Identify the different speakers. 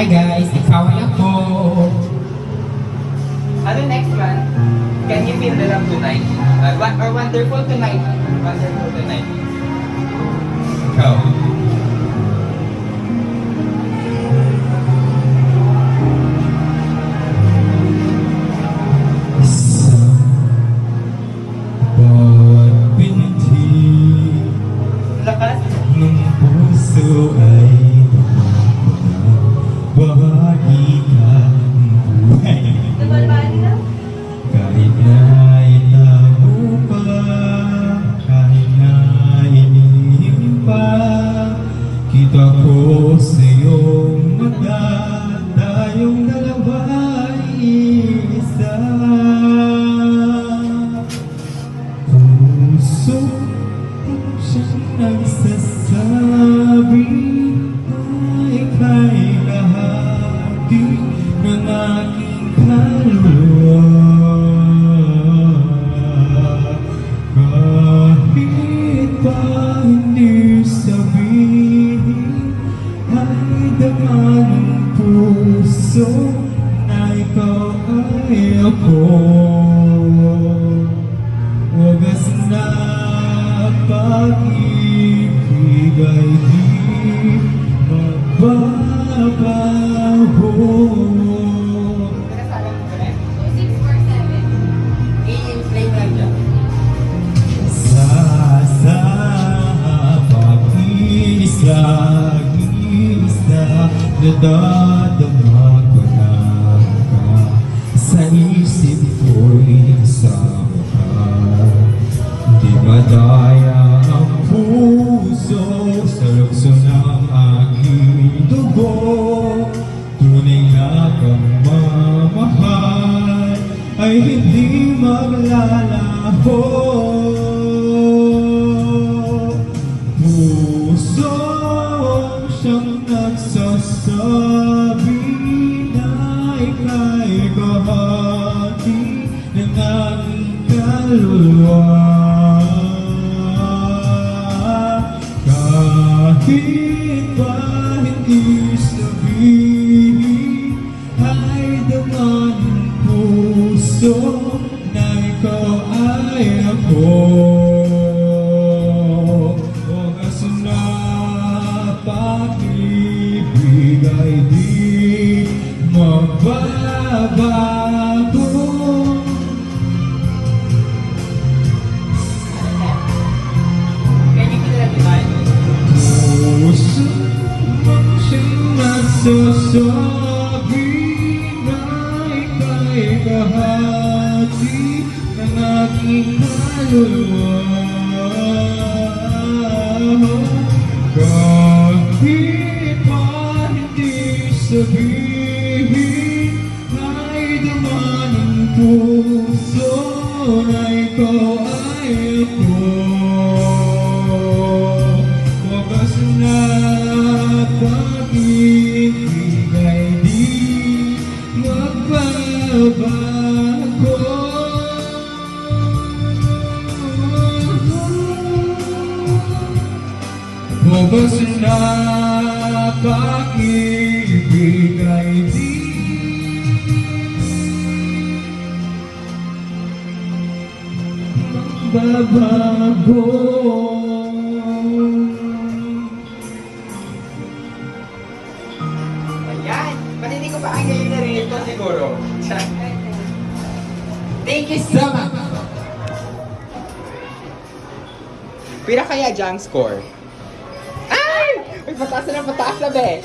Speaker 1: Hi guys, ikaw ay ako.
Speaker 2: Ano next one? Can you feel the love tonight? Or wonderful tonight? Wonderful tonight. Ikaw.
Speaker 1: Sa bawat binti
Speaker 2: Lakas.
Speaker 1: ng puso ay bahagi ka ng buhay. Kahit na inaho pa, kahit na inihim pa, kita ko sa iyong mata, tayong dalawa ay isa. Puso siyang nagsasabi na ika'y kahati ng aking kaluluwa. Kahit pa hindi sabihin, ay dama ng puso na ikaw ay ako. Wagas na pag-ibig ay di magbabago.
Speaker 2: Nakasalang ko na. 2647. I-play mo lang dyan.
Speaker 1: Sa pag-isa, nadadama ko na ka. Sa isip ko'y kasama ka. Di madaya ang puso sa lukso ng aking dugo. Tunay na kang mamahal ay hindi maglalaho. Puso siyang nagsasabi na ika'y kahati ng aking kaluluwa. Kahit pa hindi sabihin, ay dama ng puso na ikaw ay ako. Wagas na pag-ibig ay di magbabago.
Speaker 2: Can you feel the love tonight?
Speaker 1: Puso mang siyang nagsasabi na ika'y kahati ng aking kaluluwa. Kahit pa hindi sabihin, ay dama ng puso na ikaw ay ako. Wagas na pag-ibig ay di magbabago. Wagas na pag-ibig ay di magbabago.
Speaker 2: Ayan. Pati hindi ko pa ang galing na rin ito siguro. Thank you so much. Pira kaya Jang score? Ay! May pataas na be.